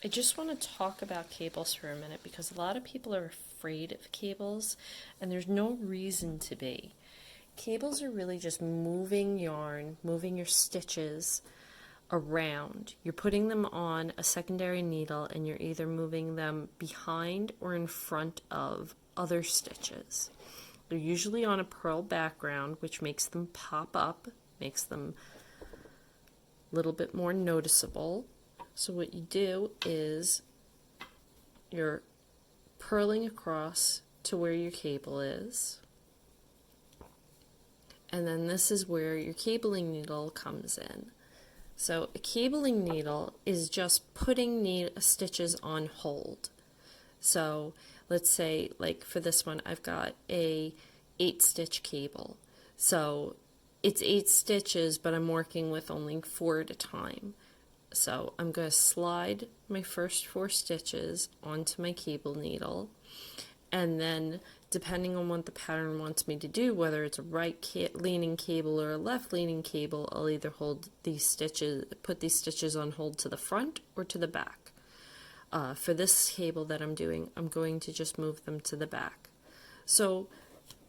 I just want to talk about cables for a minute because a lot of people are afraid of cables, and there's no reason to be. Cables are really just moving yarn, moving your stitches around. You're putting them on a secondary needle and you're either moving them behind or in front of other stitches. They're usually on a purl background, which makes them pop up, makes them a little bit more noticeable. So what you do is you're purling across to where your cable is, and then this is where your cabling needle comes in. So a cabling needle is just putting stitches on hold. So let's say, like for this one, I've got a 8-stitch cable. So it's 8 stitches, but I'm working with only 4 at a time. So I'm going to slide my first 4 stitches onto my cable needle, and then depending on what the pattern wants me to do, whether it's a right leaning cable or a left leaning cable, I'll either hold these stitches, put these stitches on hold to the front or to the back. For this cable that I'm doing, I'm going to just move them to the back. So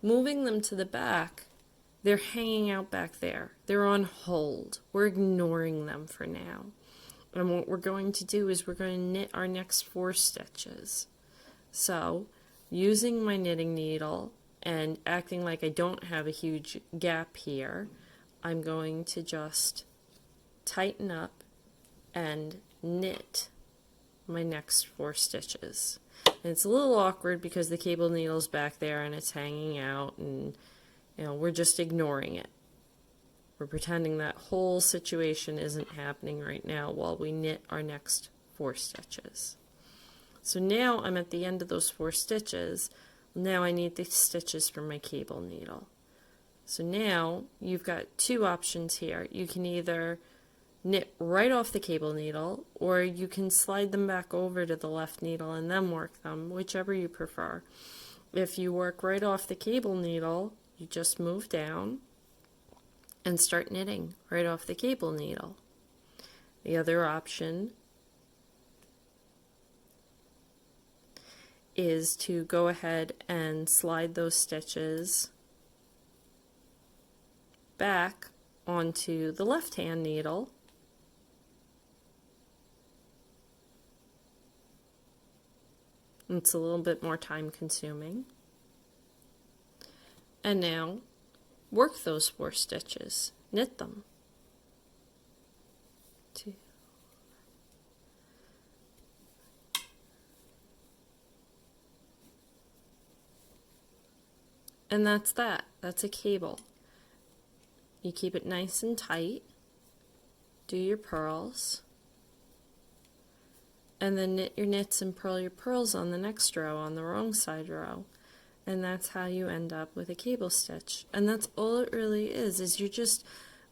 moving them to the back, they're hanging out back there. They're on hold. We're ignoring them for now. And what we're going to do is we're going to knit our next 4 stitches. So using my knitting needle and acting like I don't have a huge gap here, I'm going to just tighten up and knit my next 4 stitches. And it's a little awkward because the cable needle's back there and it's hanging out, and we're just ignoring it. We're pretending that whole situation isn't happening right now while we knit our next 4 stitches. So now I'm at the end of those 4 stitches. Now I need the stitches for my cable needle. So now you've got 2 options here. You can either knit right off the cable needle, or you can slide them back over to the left needle and then work them, whichever you prefer. If you work right off the cable needle, you just move down and start knitting right off the cable needle. The other option is to go ahead and slide those stitches back onto the left-hand needle, it's a little bit more time consuming, and now work those 4 stitches, knit them. 2. And that's that. That's a cable. You keep it nice and tight, do your purls, and then knit your knits and purl your purls on the next row, on the wrong side row. And that's how you end up with a cable stitch. And that's all it really is you're just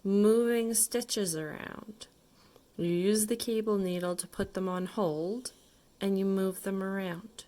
moving stitches around. You use the cable needle to put them on hold, and you move them around.